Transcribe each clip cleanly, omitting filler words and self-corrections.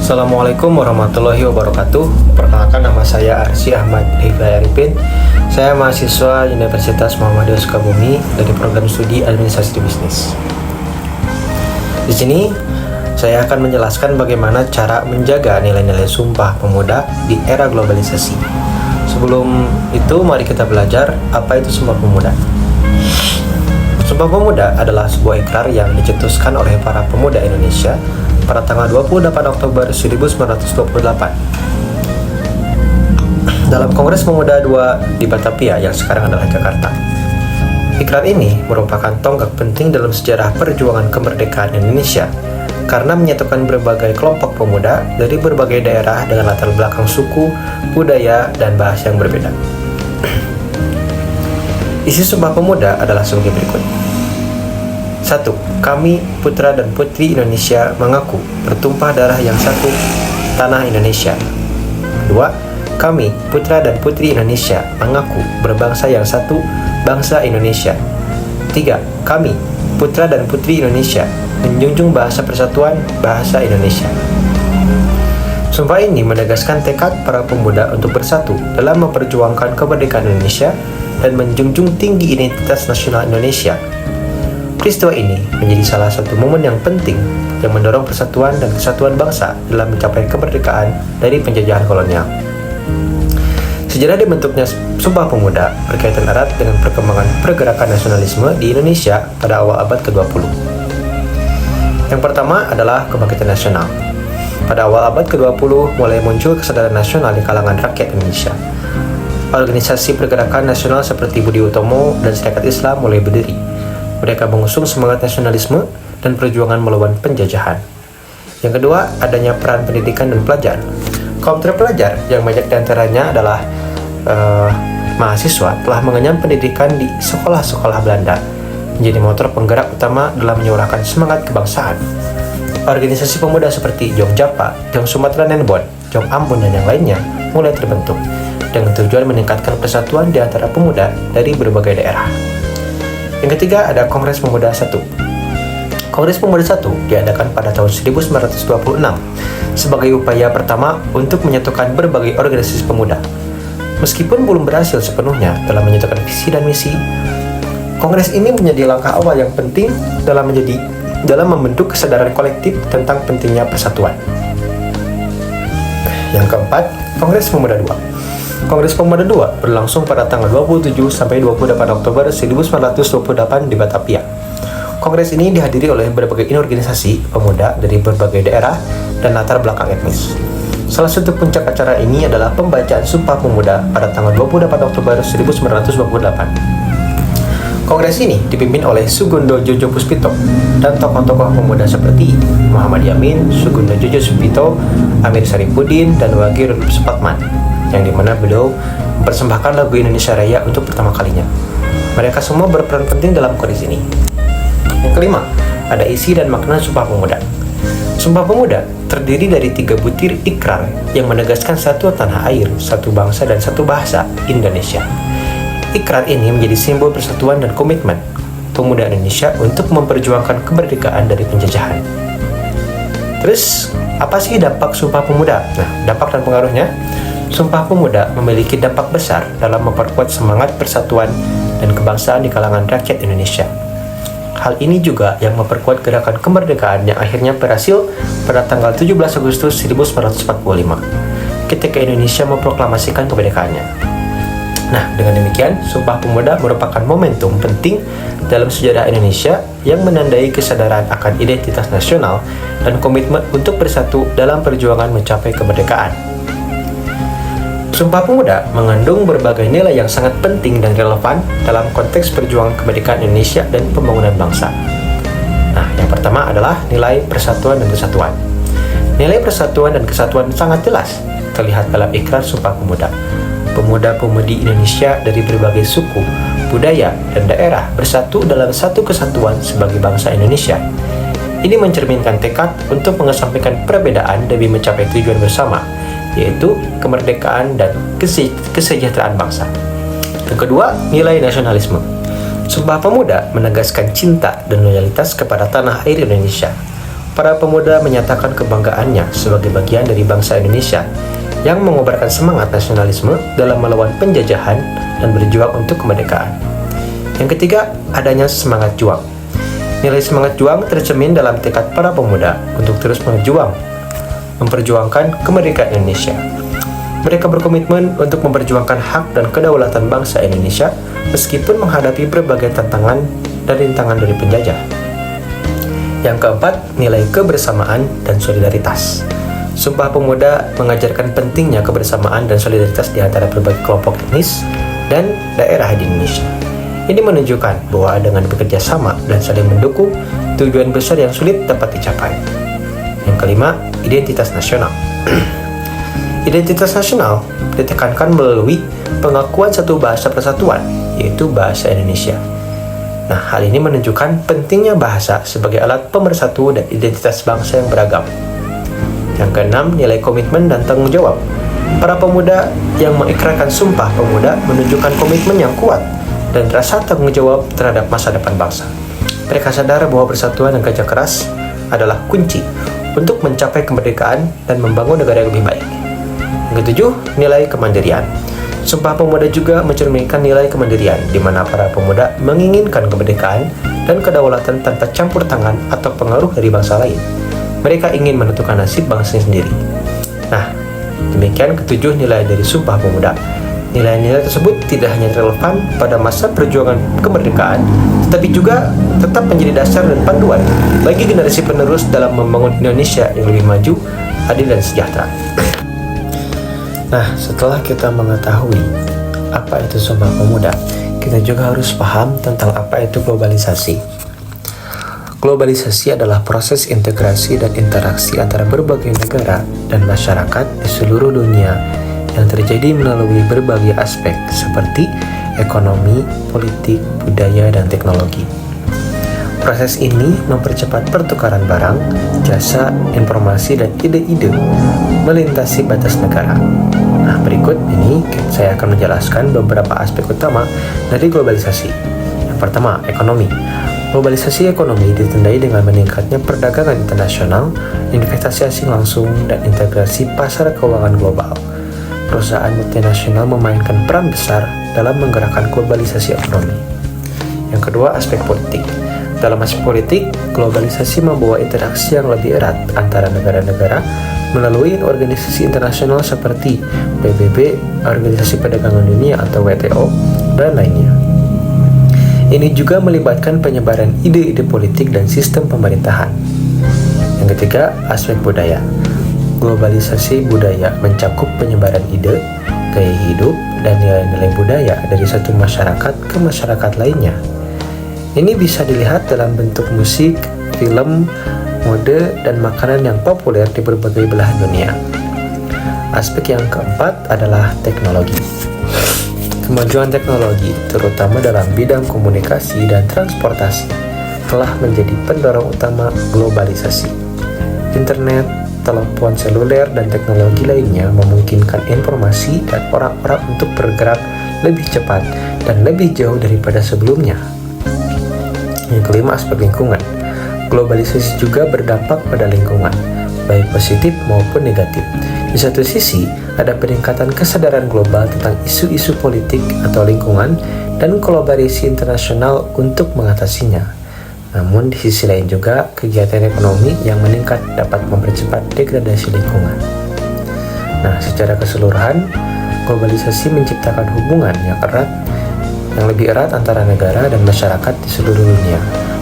Assalamualaikum warahmatullahi wabarakatuh. Perkenalkan, nama saya Arsy Ahmad Hifdaya Arifin. Saya mahasiswa Universitas Muhammadiyah Sukabumi dari program studi Administrasi Bisnis. Di sini saya akan menjelaskan bagaimana cara menjaga nilai-nilai Sumpah Pemuda di era globalisasi. Sebelum itu, mari kita belajar apa itu Sumpah Pemuda. Sumpah Pemuda adalah sebuah ikrar yang dicetuskan oleh para pemuda Indonesia pada tanggal 28 Oktober 1928 dalam Kongres Pemuda II di Batavia yang sekarang adalah Jakarta. Ikrar ini merupakan tonggak penting dalam sejarah perjuangan kemerdekaan Indonesia karena menyatukan berbagai kelompok pemuda dari berbagai daerah dengan latar belakang suku, budaya, dan bahasa yang berbeda. Isi Sumpah Pemuda adalah sebagai berikut. 1. Kami, putra dan putri Indonesia, mengaku bertumpah darah yang satu, tanah Indonesia. 2. Kami, putra dan putri Indonesia, mengaku berbangsa yang satu, bangsa Indonesia. 3. Kami, putra dan putri Indonesia, menjunjung bahasa persatuan, bahasa Indonesia. Sumpah ini menegaskan tekad para pemuda untuk bersatu dalam memperjuangkan kemerdekaan Indonesia dan menjunjung tinggi identitas nasional Indonesia. Peristiwa ini menjadi salah satu momen yang penting yang mendorong persatuan dan kesatuan bangsa dalam mencapai kemerdekaan dari penjajahan kolonial. Sejarah dibentuknya Sumpah Pemuda berkaitan erat dengan perkembangan pergerakan nasionalisme di Indonesia pada awal abad ke-20. Yang pertama adalah kebangkitan nasional. Pada awal abad ke-20 mulai muncul kesadaran nasional di kalangan rakyat Indonesia. Organisasi pergerakan nasional seperti Budi Utomo dan Serikat Islam mulai berdiri. Mereka mengusung semangat nasionalisme dan perjuangan melawan penjajahan. Yang kedua, adanya peran pendidikan dan pelajar. Kaum terpelajar yang banyak diantaranya adalah mahasiswa telah mengenyam pendidikan di sekolah-sekolah Belanda, menjadi motor penggerak utama dalam menyuarakan semangat kebangsaan. Organisasi pemuda seperti Jong Japa, Jong Sumatera Nenbon, Jong Ambon, dan yang lainnya mulai terbentuk dengan tujuan meningkatkan persatuan di antara pemuda dari berbagai daerah. Yang ketiga, ada Kongres Pemuda I. Kongres Pemuda I diadakan pada tahun 1926 sebagai upaya pertama untuk menyatukan berbagai organisasi pemuda. Meskipun belum berhasil sepenuhnya dalam menyatukan visi dan misi, Kongres ini menjadi langkah awal yang penting dalam membentuk kesadaran kolektif tentang pentingnya persatuan. Yang keempat, Kongres Pemuda II. Kongres Pemuda II berlangsung pada tanggal 27 sampai 28 Oktober 1928 di Batavia. Kongres ini dihadiri oleh berbagai organisasi pemuda dari berbagai daerah dan latar belakang etnis. Salah satu puncak acara ini adalah pembacaan Sumpah Pemuda pada tanggal 28 Oktober 1928. Kongres ini dipimpin oleh Sugondo Jojo Puspito dan tokoh-tokoh pemuda seperti Muhammad Yamin, Sugondo Jojo Puspito, Amir Saripudin, dan Wage Rudolf Supratman, yang dimana beliau mempersembahkan lagu Indonesia Raya untuk pertama kalinya. Mereka semua berperan penting dalam kongres ini. Yang kelima, ada isi dan makna Sumpah Pemuda. Sumpah Pemuda terdiri dari 3 butir ikrar yang menegaskan satu tanah air, satu bangsa, dan satu bahasa, Indonesia. Ikrar ini menjadi simbol persatuan dan komitmen pemuda Indonesia untuk memperjuangkan kemerdekaan dari penjajahan. Terus, apa sih dampak Sumpah Pemuda? Nah, dampak dan pengaruhnya. Sumpah Pemuda memiliki dampak besar dalam memperkuat semangat persatuan dan kebangsaan di kalangan rakyat Indonesia. Hal ini juga yang memperkuat gerakan kemerdekaan yang akhirnya berhasil pada tanggal 17 Agustus 1945 ketika Indonesia memproklamasikan kemerdekaannya. Nah, dengan demikian, Sumpah Pemuda merupakan momentum penting dalam sejarah Indonesia yang menandai kesadaran akan identitas nasional dan komitmen untuk bersatu dalam perjuangan mencapai kemerdekaan. Sumpah Pemuda mengandung berbagai nilai yang sangat penting dan relevan dalam konteks perjuangan kemerdekaan Indonesia dan pembangunan bangsa. Nah, yang pertama adalah nilai persatuan dan kesatuan. Nilai persatuan dan kesatuan sangat jelas terlihat dalam ikrar Sumpah Pemuda. Pemuda-pemudi Indonesia dari berbagai suku, budaya, dan daerah bersatu dalam satu kesatuan sebagai bangsa Indonesia. Ini mencerminkan tekad untuk mengesampingkan perbedaan demi mencapai tujuan bersama, yaitu kemerdekaan dan kesejahteraan bangsa. Yang kedua, nilai nasionalisme. Sumpah Pemuda menegaskan cinta dan loyalitas kepada tanah air Indonesia. para pemuda menyatakan kebanggaannya sebagai bagian dari bangsa Indonesia yang mengobarkan semangat nasionalisme dalam melawan penjajahan dan berjuang untuk kemerdekaan. Yang ketiga, adanya semangat juang. Nilai semangat juang tercermin dalam tekad para pemuda untuk terus memperjuangkan kemerdekaan Indonesia. Mereka berkomitmen untuk memperjuangkan hak dan kedaulatan bangsa Indonesia meskipun menghadapi berbagai tantangan dan rintangan dari penjajah. Yang keempat, nilai kebersamaan dan solidaritas. Sumpah Pemuda mengajarkan pentingnya kebersamaan dan solidaritas di antara berbagai kelompok etnis dan daerah di Indonesia. Ini menunjukkan bahwa dengan bekerja sama dan saling mendukung, tujuan besar yang sulit dapat dicapai. Yang kelima, identitas nasional. Identitas nasional ditekankan melalui pengakuan satu bahasa persatuan, yaitu bahasa Indonesia. Nah, hal ini menunjukkan pentingnya bahasa sebagai alat pemersatu dan identitas bangsa yang beragam. Yang keenam, nilai komitmen dan tanggung jawab. Para pemuda yang mengikrarkan Sumpah Pemuda menunjukkan komitmen yang kuat dan rasa tanggung jawab terhadap masa depan bangsa. Mereka sadar bahwa persatuan dan kerja keras adalah kunci untuk mencapai kemerdekaan dan membangun negara yang lebih baik. Yang ketujuh, nilai kemandirian. Sumpah Pemuda juga mencerminkan nilai kemandirian, di mana para pemuda menginginkan kemerdekaan dan kedaulatan tanpa campur tangan atau pengaruh dari bangsa lain. Mereka ingin menentukan nasib bangsanya sendiri. Nah, demikian ketujuh nilai dari Sumpah Pemuda. Nilai-nilai tersebut tidak hanya relevan pada masa perjuangan kemerdekaan, tetapi juga tetap menjadi dasar dan panduan bagi generasi penerus dalam membangun Indonesia yang lebih maju, adil, dan sejahtera. Nah, setelah kita mengetahui apa itu Sumpah Pemuda, kita juga harus paham tentang apa itu globalisasi. Globalisasi adalah proses integrasi dan interaksi antara berbagai negara dan masyarakat di seluruh dunia yang terjadi melalui berbagai aspek seperti ekonomi, politik, budaya, dan teknologi. Proses ini mempercepat pertukaran barang, jasa, informasi, dan ide-ide melintasi batas negara. Nah, berikut ini saya akan menjelaskan beberapa aspek utama dari globalisasi. Yang pertama, ekonomi. Globalisasi ekonomi ditandai dengan meningkatnya perdagangan internasional, investasi asing langsung, dan integrasi pasar keuangan global. Perusahaan multinasional memainkan peran besar dalam menggerakkan globalisasi ekonomi. Yang kedua, aspek politik. Dalam aspek politik, globalisasi membawa interaksi yang lebih erat antara negara-negara melalui organisasi internasional seperti PBB, Organisasi Perdagangan Dunia atau WTO, dan lainnya. Ini juga melibatkan penyebaran ide-ide politik dan sistem pemerintahan. Yang ketiga, aspek budaya. Globalisasi budaya mencakup penyebaran ide, gaya hidup, dan nilai-nilai budaya dari satu masyarakat ke masyarakat lainnya. Ini bisa dilihat dalam bentuk musik, film, mode, dan makanan yang populer di berbagai belahan dunia. Aspek yang keempat adalah teknologi. Kemajuan teknologi, terutama dalam bidang komunikasi dan transportasi, telah menjadi pendorong utama globalisasi. Internet, telepon seluler, dan teknologi lainnya memungkinkan informasi dan orang-orang untuk bergerak lebih cepat dan lebih jauh daripada sebelumnya. Yang kelima, aspek lingkungan. Globalisasi juga berdampak pada lingkungan, baik positif maupun negatif. Di satu sisi, ada peningkatan kesadaran global tentang isu-isu politik atau lingkungan dan kolaborasi internasional untuk mengatasinya. Namun di sisi lain juga, kegiatan ekonomi yang meningkat dapat mempercepat degradasi lingkungan. Nah, secara keseluruhan, globalisasi menciptakan hubungan yang lebih erat antara negara dan masyarakat di seluruh dunia,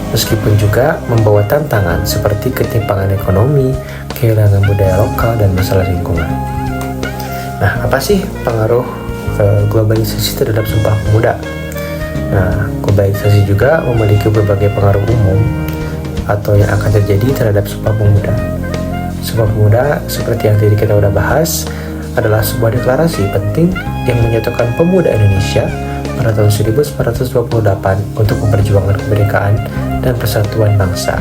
meskipun juga membawa tantangan seperti ketimpangan ekonomi, kehilangan budaya lokal, dan masalah lingkungan. Nah, apa sih pengaruh globalisasi terhadap Sumpah Pemuda? Nah, globalisasi juga memiliki berbagai pengaruh umum atau yang akan terjadi terhadap Sumpah Pemuda. Sumpah Pemuda, seperti yang tadi kita udah bahas, adalah sebuah deklarasi penting yang menyatukan pemuda Indonesia pada tahun 1928 untuk memperjuangkan kemerdekaan dan persatuan bangsa.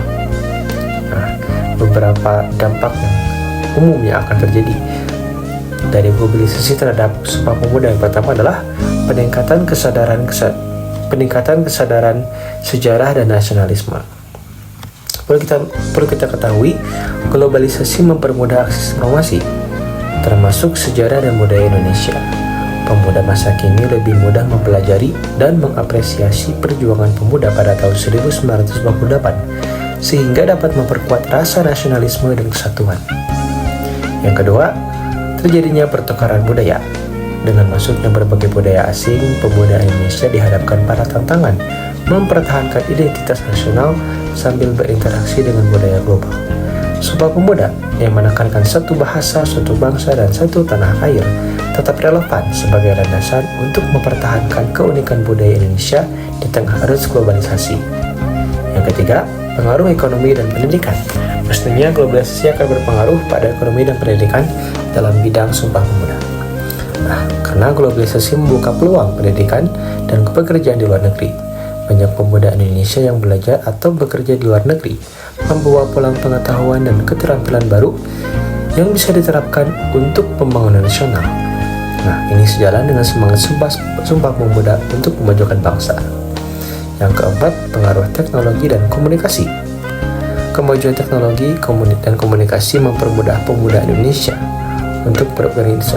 Nah, beberapa dampak yang umum yang akan terjadi dari globalisasi terhadap Sumpah Pemuda. Yang pertama adalah peningkatan kesadaran sejarah dan nasionalisme. Perlu kita ketahui, globalisasi mempermudah akses informasi, termasuk sejarah dan budaya Indonesia. Pemuda masa kini lebih mudah mempelajari dan mengapresiasi perjuangan pemuda pada tahun 1948, sehingga dapat memperkuat rasa nasionalisme dan kesatuan. Yang kedua, terjadinya pertukaran budaya. Dengan masuknya berbagai budaya asing, pemuda Indonesia dihadapkan pada tantangan mempertahankan identitas nasional sambil berinteraksi dengan budaya global. Sumpah Pemuda yang menekankan satu bahasa, satu bangsa, dan satu tanah air tetap relevan sebagai landasan untuk mempertahankan keunikan budaya Indonesia di tengah arus globalisasi. Yang ketiga, pengaruh ekonomi dan pendidikan. Mestinya globalisasi akan berpengaruh pada ekonomi dan pendidikan dalam bidang Sumpah Pemuda. Karena globalisasi membuka peluang pendidikan dan pekerjaan di luar negeri. Banyak pemuda Indonesia yang belajar atau bekerja di luar negeri membawa pulang pengetahuan dan keterampilan baru yang bisa diterapkan untuk pembangunan nasional. Ini sejalan dengan semangat Sumpah Pemuda untuk memajukan bangsa. Yang keempat, pengaruh teknologi dan komunikasi. Kemajuan teknologi dan komunikasi mempermudah pemuda Indonesia untuk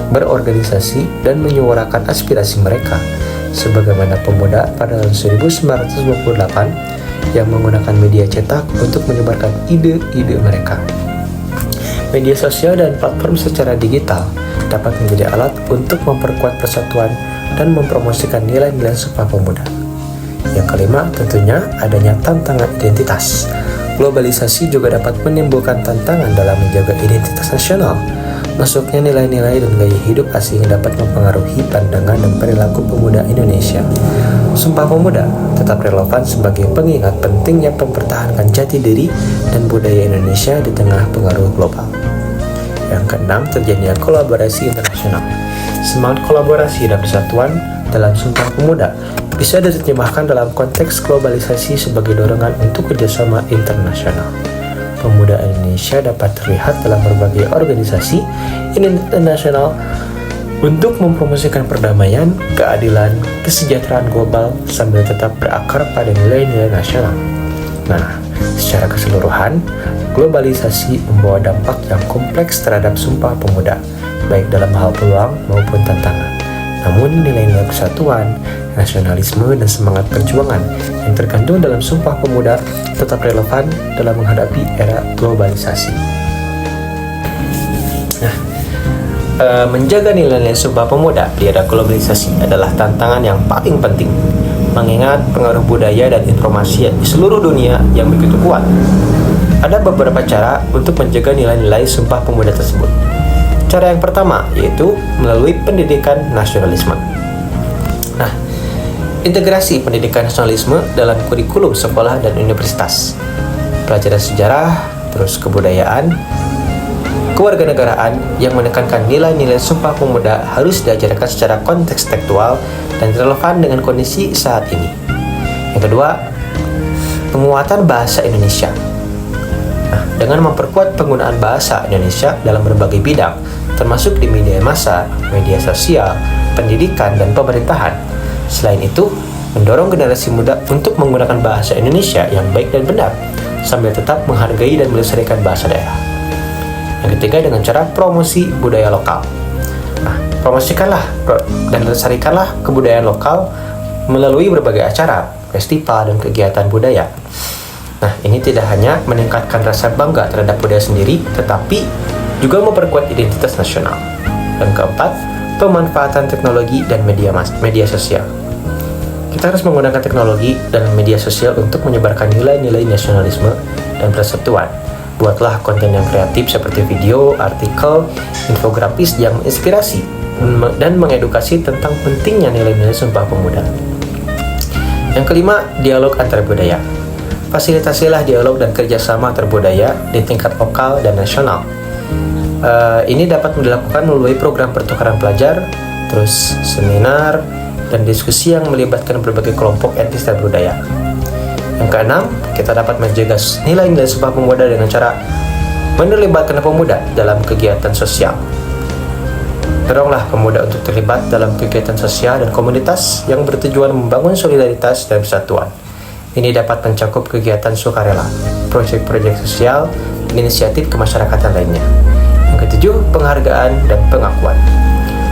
berorganisasi dan menyuarakan aspirasi mereka, sebagaimana pemuda pada tahun 1928 yang menggunakan media cetak untuk menyebarkan ide-ide mereka. Media sosial dan platform secara digital dapat menjadi alat untuk memperkuat persatuan dan mempromosikan nilai-nilai Sumpah Pemuda. Yang kelima, tentunya adanya tantangan identitas. Globalisasi juga dapat menimbulkan tantangan dalam menjaga identitas nasional. Masuknya nilai-nilai dan gaya hidup asing dapat mempengaruhi pandangan dan perilaku pemuda Indonesia. Sumpah Pemuda tetap relevan sebagai pengingat pentingnya mempertahankan jati diri dan budaya Indonesia di tengah pengaruh global. Yang keenam, terjadinya kolaborasi internasional. Semangat kolaborasi dan persatuan dalam Sumpah Pemuda bisa diterjemahkan dalam konteks globalisasi sebagai dorongan untuk kerjasama internasional. Pemuda Indonesia dapat terlihat dalam berbagai organisasi internasional untuk mempromosikan perdamaian, keadilan, kesejahteraan global sambil tetap berakar pada nilai-nilai nasional. Secara keseluruhan, globalisasi membawa dampak yang kompleks terhadap Sumpah Pemuda, baik dalam hal peluang maupun tantangan. Namun nilai-nilai kesatuan, nasionalisme, dan semangat perjuangan yang terkandung dalam Sumpah Pemuda tetap relevan dalam menghadapi era globalisasi. Menjaga nilai-nilai Sumpah Pemuda di era globalisasi adalah tantangan yang paling penting, mengingat pengaruh budaya dan informasi di seluruh dunia yang begitu kuat. Ada beberapa cara untuk menjaga nilai-nilai Sumpah Pemuda tersebut. Cara yang pertama yaitu melalui pendidikan nasionalisme. Integrasi pendidikan nasionalisme dalam kurikulum sekolah dan universitas. Pelajaran sejarah, terus kebudayaan, kewarganegaraan yang menekankan nilai-nilai Sumpah Pemuda harus diajarkan secara kontekstual dan relevan dengan kondisi saat ini. Yang kedua, penguatan bahasa Indonesia. Dengan memperkuat penggunaan bahasa Indonesia dalam berbagai bidang, termasuk di media massa, media sosial, pendidikan, dan pemerintahan. Selain itu, mendorong generasi muda untuk menggunakan bahasa Indonesia yang baik dan benar, sambil tetap menghargai dan melestarikan bahasa daerah. Yang ketiga, dengan cara promosi budaya lokal. Promosikanlah dan lestarikanlah kebudayaan lokal melalui berbagai acara, festival, dan kegiatan budaya. Ini tidak hanya meningkatkan rasa bangga terhadap budaya sendiri, tetapi juga memperkuat identitas nasional. Dan keempat, pemanfaatan teknologi dan media sosial. Kita harus menggunakan teknologi dan media sosial untuk menyebarkan nilai-nilai nasionalisme dan persatuan. Buatlah konten yang kreatif seperti video, artikel, infografis yang menginspirasi dan mengedukasi tentang pentingnya nilai-nilai Sumpah Pemuda. Yang kelima, dialog antar budaya. Fasilitasilah dialog dan kerjasama antar budaya di tingkat lokal dan nasional. Ini dapat dilakukan melalui program pertukaran pelajar, terus seminar, dan diskusi yang melibatkan berbagai kelompok etnis dan budaya. Yang keenam, kita dapat menjaga nilai-nilai Sumpah Pemuda dengan cara menerlibatkan pemuda dalam kegiatan sosial. Doronglah pemuda untuk terlibat dalam kegiatan sosial dan komunitas yang bertujuan membangun solidaritas dan persatuan. Ini dapat mencakup kegiatan sukarela, proyek-proyek sosial, dan inisiatif kemasyarakatan lainnya. Yang ketujuh, penghargaan dan pengakuan.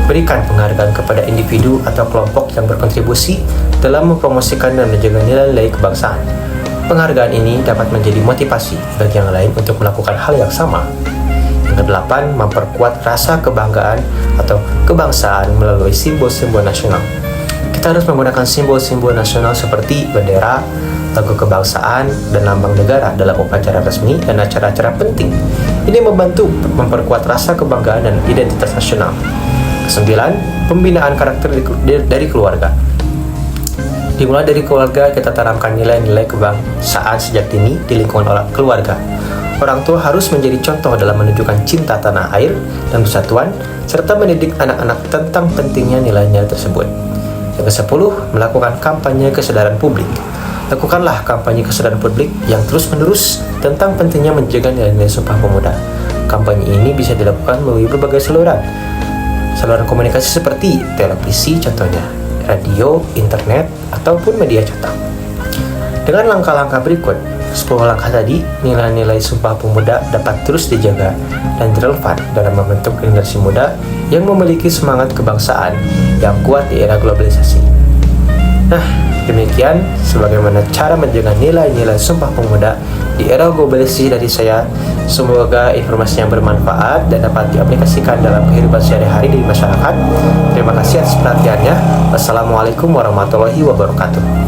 Berikan penghargaan kepada individu atau kelompok yang berkontribusi dalam mempromosikan dan menjaga nilai-nilai kebangsaan. Penghargaan ini dapat menjadi motivasi bagi yang lain untuk melakukan hal yang sama. Yang kedelapan, memperkuat rasa kebanggaan atau kebangsaan melalui simbol-simbol nasional. Kita harus menggunakan simbol-simbol nasional seperti bendera, lagu kebangsaan, dan lambang negara dalam upacara resmi dan acara-acara penting. Ini membantu memperkuat rasa kebanggaan dan identitas nasional. Kesembilan, pembinaan karakter dari keluarga. Dimulai dari keluarga, kita tanamkan nilai-nilai kebangsaan sejak dini di lingkungan keluarga. Orang tua harus menjadi contoh dalam menunjukkan cinta tanah air dan persatuan, serta mendidik anak-anak tentang pentingnya nilai-nilai tersebut. Yang ke-10, melakukan kampanye kesadaran publik. Lakukanlah kampanye kesadaran publik yang terus-menerus tentang pentingnya menjaga nilai-nilai Sumpah Pemuda. Kampanye ini bisa dilakukan melalui berbagai saluran komunikasi seperti televisi contohnya, radio, internet, ataupun media cetak. Dengan langkah-langkah berikut, 10 langkah tadi, nilai-nilai Sumpah Pemuda dapat terus dijaga dan relevan dalam membentuk generasi muda yang memiliki semangat kebangsaan yang kuat di era globalisasi. Nah, demikian sebagaimana cara menjaga nilai-nilai Sumpah Pemuda di era globalisasi dari saya. Semoga informasinya bermanfaat dan dapat diaplikasikan dalam kehidupan sehari-hari di masyarakat. Terima kasih atas perhatiannya. Wassalamualaikum warahmatullahi wabarakatuh.